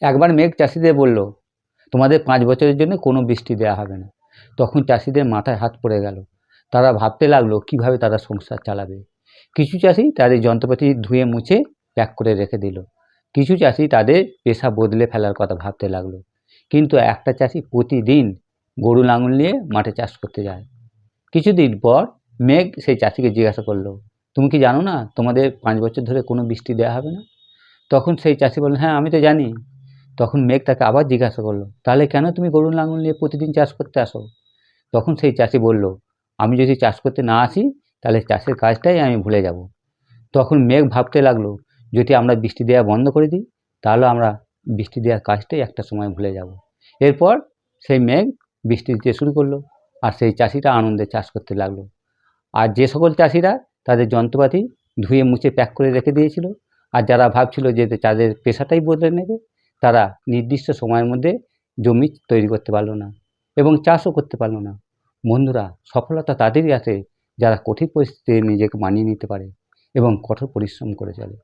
একবার মেঘ চাষিদের বলল, তোমাদের 5 বছরের জন্য কোনো বৃষ্টি দেওয়া হবে না। তখন চাষিদের মাথায় হাত পড়ে গেল। তারা ভাবতে লাগলো কিভাবে তারা সংসার চালাবে। কিছু চাষি তাদের যন্ত্রপাতি ধুয়ে মুছে প্যাক করে রেখে দিল। কিছু চাষি তাদের পেশা বদলে ফেলার কথা ভাবতে লাগলো। কিন্তু একটা চাষি প্রতিদিন গরু লাঙল নিয়ে মাঠে চাষ করতে যায়। কিছুদিন পর মেঘ সেই চাষিকে জিজ্ঞাসা করলো, তুমি কি জানো না তোমাদের 5 বছর ধরে কোনো বৃষ্টি দেওয়া হবে না? তখন সেই চাষি বলল, হ্যাঁ আমি তো জানি। তখন মেঘ তাকে আবার জিজ্ঞাসা করলো, তাহলে কেন তুমি গরুর লাঙল নিয়ে প্রতিদিন চাষ করতে আসো? তখন সেই চাষি বলল, আমি যদি চাষ করতে না আসি তাহলে চাষের কাজটাই আমি ভুলে যাব। তখন মেঘ ভাবতে লাগলো, যদি আমরা বৃষ্টি দেওয়া বন্ধ করে দিই তাহলে আমরা বৃষ্টি দেওয়ার কাজটাই একটা সময় ভুলে যাব। এরপর সেই মেঘ বৃষ্টি দিতে শুরু করলো, আর সেই চাষিটা আনন্দে চাষ করতে লাগলো। আর যে সকল চাষিরা তাদের যন্ত্রপাতি ধুয়ে মুছে প্যাক করে রেখে দিয়েছিল, আর যারা ভাবছিল যে তাদের পেশাটাই বদলে নেবে, তারা নির্দিষ্ট সময়ের মধ্যে জমি তৈরি করতে পারলো না এবং চাষও করতে পারলো না। বন্ধুরা, সফলতা তাদেরই আসে যারা কঠিন পরিস্থিতিতে নিজেকে মানিয়ে নিতে পারে এবং কঠোর পরিশ্রম করে চলে।